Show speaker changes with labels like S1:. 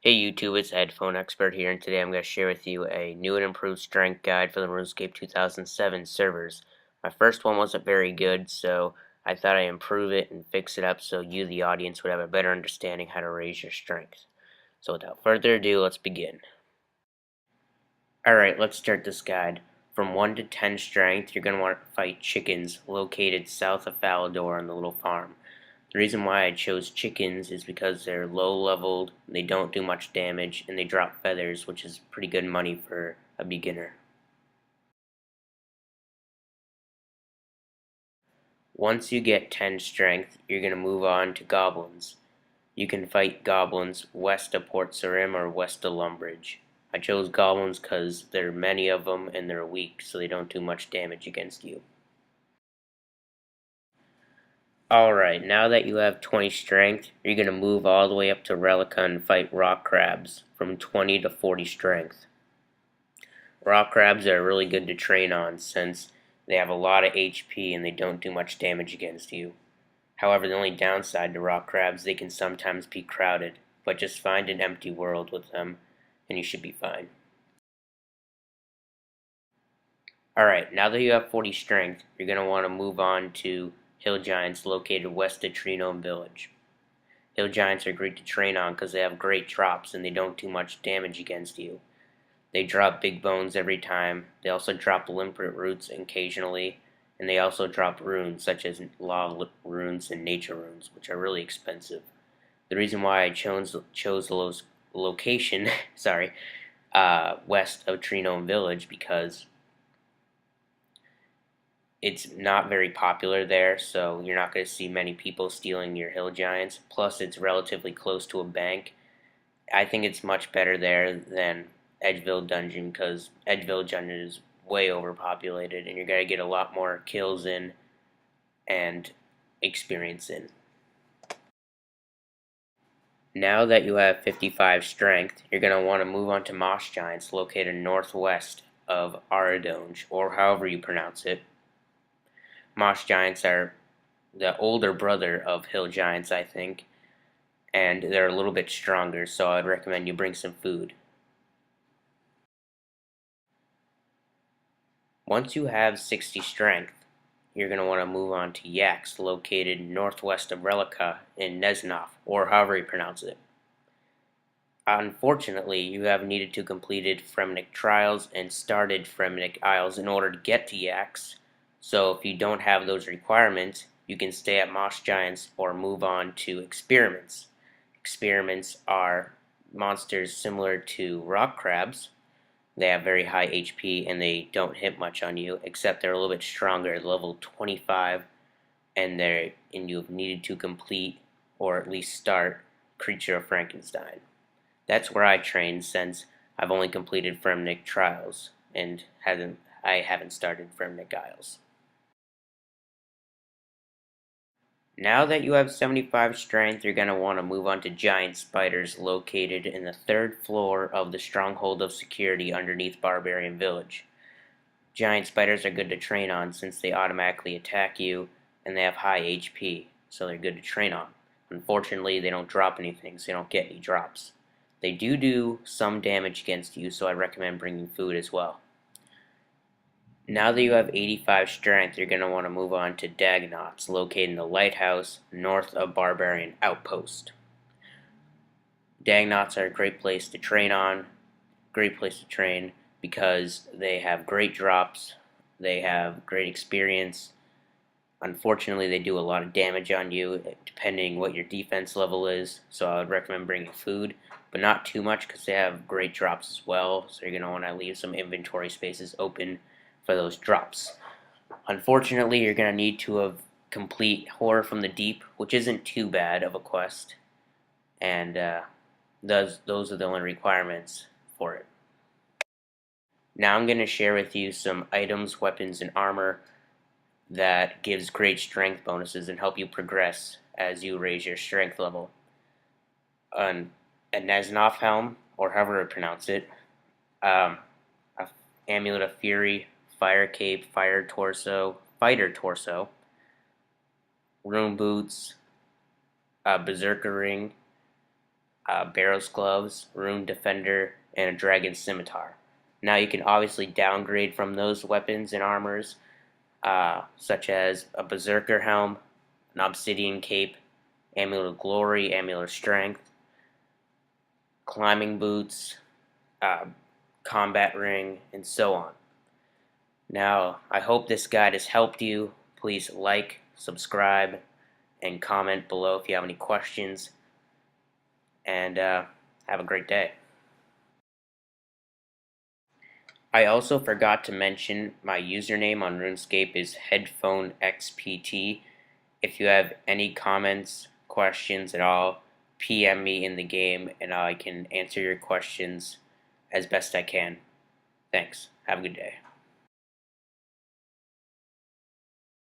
S1: Hey YouTube, it's Headphone Expert here, and today I'm going to share with you a new and improved strength guide for the Runescape 2007 servers. My first one wasn't very good, so I thought I'd improve it and fix it up so you, the audience, would have a better understanding how to raise your strength. So without further ado, let's begin. Alright, let's start this guide. From 1 to 10 strength, you're going to want to fight chickens located south of Falador on the little farm. The reason why I chose chickens is because they're low leveled, they don't do much damage, and they drop feathers, which is pretty good money for a beginner. Once you get 10 strength, you're going to move on to goblins. You can fight goblins west of Port Sarim or west of Lumbridge. I chose goblins because there are many of them and they're weak, so they don't do much damage against you. Alright, now that you have 20 strength, you're going to move all the way up to Relica and fight rock crabs from 20 to 40 strength. Rock crabs are really good to train on since they have a lot of HP and they don't do much damage against you. However, the only downside to rock crabs, they can sometimes be crowded, but just find an empty world with them and you should be fine. Alright, now that you have 40 strength, you're going to want to move on to hill giants located west of Treenome Village. Hill giants are great to train on because they have great drops and they don't do much damage against you. They drop big bones every time. They also drop limpet roots occasionally, and they also drop runes such as law runes and nature runes, which are really expensive. The reason why I chose the location, sorry, west of Treenome Village because it's not very popular there, so you're not going to see many people stealing your hill giants. Plus, it's relatively close to a bank. I think it's much better there than Edgeville Dungeon because Edgeville Dungeon is way overpopulated and you're going to get a lot more kills in and experience in. Now that you have 55 strength, you're going to want to move on to Moss Giants located northwest of Aradonge, or however you pronounce it. Moss Giants are the older brother of Hill Giants, I think, and they're a little bit stronger, so I'd recommend you bring some food. Once you have 60 strength, you're going to want to move on to Yaks, located northwest of Relica in Nesnoff, or however you pronounce it. Unfortunately, you have needed to completed Fremnik trials and started Fremnik Isles in order to get to Yaks, so if you don't have those requirements, you can stay at Moss Giants or move on to Experiments. Experiments are monsters similar to rock crabs. They have very high HP and they don't hit much on you, except they're a little bit stronger at level 25, and you've needed to complete or at least start Creature of Frankenstein. That's where I train since I've only completed Fremnik trials and I haven't started Fremnik Isles. Now that you have 75 strength, you're going to want to move on to giant spiders located in the 3rd floor of the Stronghold of Security underneath Barbarian Village. Giant spiders are good to train on since they automatically attack you and they have high HP, so they're good to train on. Unfortunately, they don't drop anything, so you don't get any drops. They do some damage against you, so I recommend bringing food as well. Now that you have 85 strength, you're going to want to move on to Dagnauts, located in the lighthouse north of Barbarian Outpost. Dagnauts are a great place to train because they have great drops, they have great experience. Unfortunately, they do a lot of damage on you, depending what your defense level is, so I would recommend bringing food, but not too much because they have great drops as well, so you're going to want to leave some inventory spaces open for those drops. Unfortunately, you're going to need to have complete Horror from the Deep, which isn't too bad of a quest, and those are the only requirements for it. Now I'm going to share with you some items, weapons, and armor that gives great strength bonuses and help you progress as you raise your strength level. A Nesnoff helm, or however you pronounce it, a Amulet of Fury, Fire Cape, Fighter Torso, Rune Boots, Berserker Ring, Barrow's Gloves, Rune Defender, and a Dragon Scimitar. Now you can obviously downgrade from those weapons and armors, such as a Berserker Helm, an Obsidian Cape, Amulet of Glory, Amulet of Strength, Climbing Boots, uh, Combat Ring, and so on. Now, I hope this guide has helped you. Please like, subscribe, and comment below if you have any questions. And have a great day. I also forgot to mention my username on RuneScape is HeadphoneXPT. If you have any comments, questions at all, PM me in the game and I can answer your questions as best I can. Thanks. Have a good day.